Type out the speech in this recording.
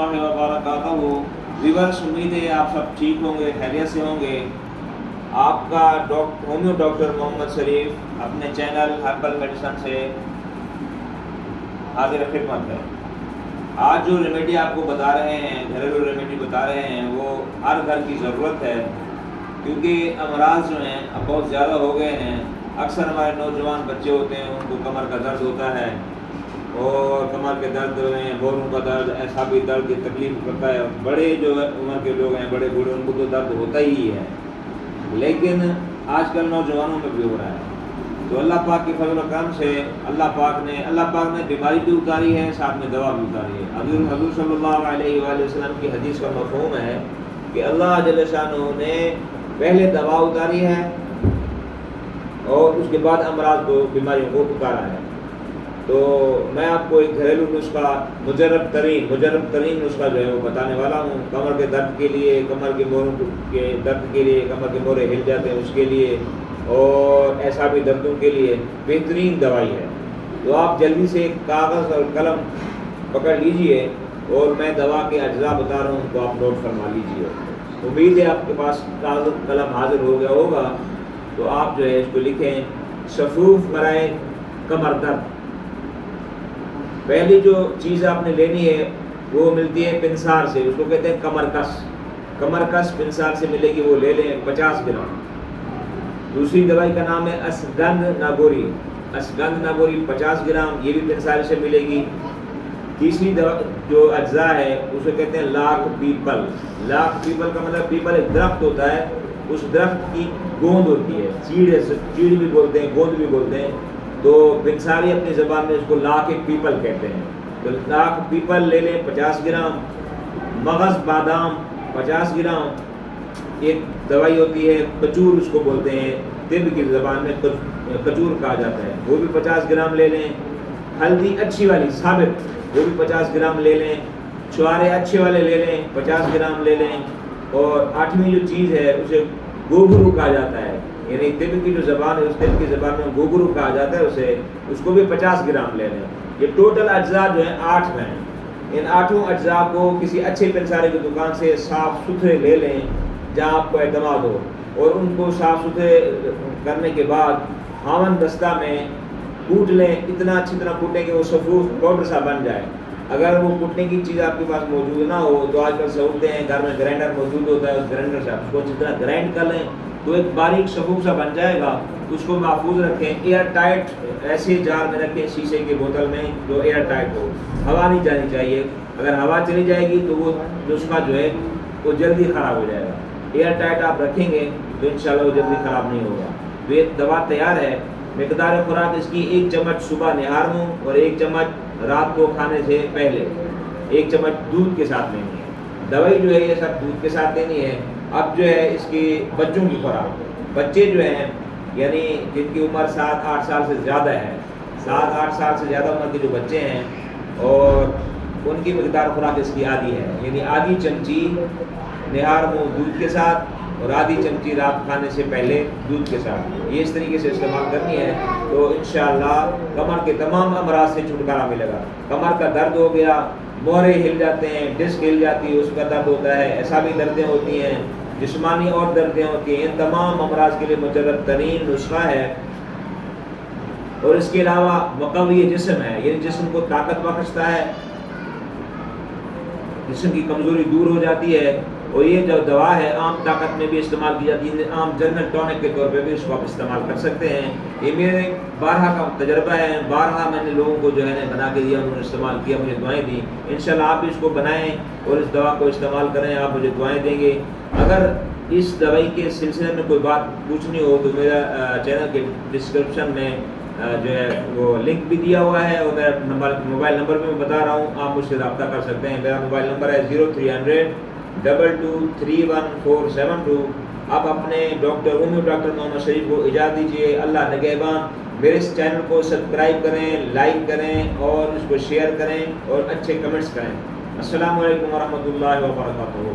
वरहमतुल्लाहि वबरकातुहू। व्यूअर्स, उम्मीद है आप सब ठीक होंगे, खैरियत से होंगे। आपका होम्यो डॉक्टर मोहम्मद शरीफ अपने चैनल हर्बल मेडिसन से हाजिर खिदमत है। आज जो रेमेडी आपको बता रहे हैं, घरेलू रेमेडी बता रहे हैं, वो हर घर की ज़रूरत है, क्योंकि अमराज जो हैं अब बहुत ज़्यादा हो गए हैं। अक्सर हमारे नौजवान बच्चे होते हैं, उनको कमर का दर्द होता है और कमर के दर्द में बोरों का दर्द, ऐसा भी दर्द की तकलीफ करता है। बड़े जो उम्र के लोग हैं, बड़े बूढ़े, उनको तो दर्द होता ही है, लेकिन आजकल नौजवानों में भी हो रहा है। तो अल्लाह पाक के फजल करम से अल्लाह पाक ने बीमारी भी उतारी है, साथ में दवा भी उतारी है। हज़रत सल्लल्लाहु अलैहि वसल्लम की हदीस का मफ़हूम है कि अल्लाह जल्ल शानहू ने पहले दवा उतारी है और उसके बाद अमराज को, बीमारियों को उतारा है। तो मैं आपको एक घरेलू नुस्खा, मुजर्रब तरीन नुस्खा जो है वो बताने वाला हूँ। कमर के दर्द के लिए, कमर के मोरों के दर्द के लिए, कमर के मोरे हिल जाते हैं उसके लिए, और ऐसा भी दर्दों के लिए बेहतरीन दवाई है। तो आप जल्दी से कागज़ और कलम पकड़ लीजिए और मैं दवा के अज्जा बता रहा हूँ, तो आप नोट फरमा लीजिए। उम्मीद है आपके पास कागज़ कलम हाजिर हो गया होगा। तो आप जो है इसको लिखें, सफूफ बराए कमर दर्द। पहली जो चीज़ आपने लेनी है वो मिलती है पिंसार से, उसको कहते हैं कमरकस पिंसार से मिलेगी, वो ले लें 50 ग्राम। दूसरी दवाई का नाम है अश्वगंध नागौरी 50 ग्राम, ये भी पिंसार से मिलेगी। तीसरी दवा जो अज्जा है उसे कहते हैं लाख पीपल का मतलब पीपल एक दरख्त होता है, उस दरख्त की गोंद होती है, चीड़ भी बोलते हैं, गोंद भी बोलते हैं। तो पिंसारी अपनी ज़बान में इसको लाख पीपल कहते हैं। तो लाख पीपल ले लें 50 ग्राम। मगज़ बादाम 50 ग्राम। एक दवाई होती है कचूर, उसको बोलते हैं, तिब्ब की ज़बान में कचूर कहा जाता है, वो भी 50 ग्राम ले लें। हल्दी अच्छी वाली साबित, वो भी 50 ग्राम ले लें। छुआरे अच्छे वाले ले लें, 50 ग्राम ले लें। और आठवीं जो चीज़ है उसे गोगरू कहा जाता है, यानी तिब्ब की जो ज़बान है, उस तिब्ब की ज़बान में गोगरू कहा जाता है उसे, उसको भी 50 ग्राम ले लें। ये टोटल अज्जा जो है 8 हैं। इन 8 अज्जा को किसी अच्छे पिंसारे की दुकान से साफ़ सुथरे ले लें, जहाँ आपको एतमाद हो, और उनको साफ़ सुथरे करने के बाद हावन दस्ता में कूट लें। इतना अच्छी तरह कूटें कि वो सफूफ पाउडर सा बन जाए। अगर वो कूटने की चीज़ आपके पास मौजूद ना हो तो आजकल सहूलतें हैं, घर में ग्राइंडर मौजूद होता है, उस ग्राइंडर से उसको अच्छी तरह ग्राइंड कर लें तो एक बारीक सफूफ सा बन जाएगा। उसको महफूज रखें, एयर टाइट ऐसे जार में रखें, शीशे की बोतल में, जो एयर टाइट हो, हवा नहीं जानी चाहिए। अगर हवा चली जाएगी तो वो नुस्खा जो है वो जल्दी ख़राब हो जाएगा। एयर टाइट आप रखेंगे तो इंशाल्लाह वो जल्दी ख़राब नहीं होगा। तो ये दवा तैयार है। मिकदार खुराक इसकी 1 चम्मच सुबह निहार में और 1 चम्मच रात को खाने से पहले 1 चम्मच दूध के साथ लेनी है। दवाई जो है ये सब दूध के साथ लेनी है। अब जो है इसकी बच्चों की खुराक, बच्चे जो हैं यानी जिनकी उम्र 7-8 साल से ज़्यादा है, 7-8 साल से ज़्यादा उम्र के जो बच्चे हैं और उनकी मिकदार खुराक इसकी आधी है, यानी आधी चमची निहार मुँह दूध के साथ और आधी चमची रात खाने से पहले दूध के साथ, ये इस तरीके से इस्तेमाल करनी है। तो इंशाअल्लाह कमर के तमाम अमराज से छुटकारा मिलेगा। कमर का दर्द हो गया, मोहरे हिल जाते हैं, डिस्क हिल जाती है, उसका दर्द होता है, ऐसा भी दर्दें होती हैं, जिस्मानी और दर्दें होती हैं, इन तमाम अमराज के लिए मुजर्रब तरीन नुस्खा है। और इसके अलावा मुक़व्वी जिस्म है, यानी जिस्म को ताकत बख्शता है, जिस्म की कमज़ोरी दूर हो जाती है। और ये जो दवा है आम ताकत में भी इस्तेमाल की जाती है, आम जनरल टॉनिक के तौर पे भी इसको आप इस्तेमाल कर सकते हैं। ये मेरे 12 का तजर्बा है, 12 मैंने लोगों को जो है बना के दिया, उन्होंने इस्तेमाल किया, मुझे दुआएं दी। इंशाल्लाह आप भी इसको बनाएं और इस दवा को इस्तेमाल करें, आप मुझे दुआएं देंगे। अगर इस दवाई के सिलसिले में कोई बात पूछनी हो तो मेरा चैनल के डिस्क्रिप्शन में जो है वो लिंक भी दिया हुआ है, और मेरा मोबाइल नंबर भी मैं बता रहा हूँ, आप मुझसे रब्ता कर सकते हैं। मेरा मोबाइल नंबर है 0300 2231 आप अपने होम्यो डॉक्टर मोहम्मद शरीफ को इजाज़त दीजिए। अल्लाह निगहबान। मेरे इस चैनल को सब्सक्राइब करें, लाइक करें और इसको शेयर करें और अच्छे कमेंट्स करें। अस्सलामु अलैकुम वरहमतुल्लाहि वबरकातुहू।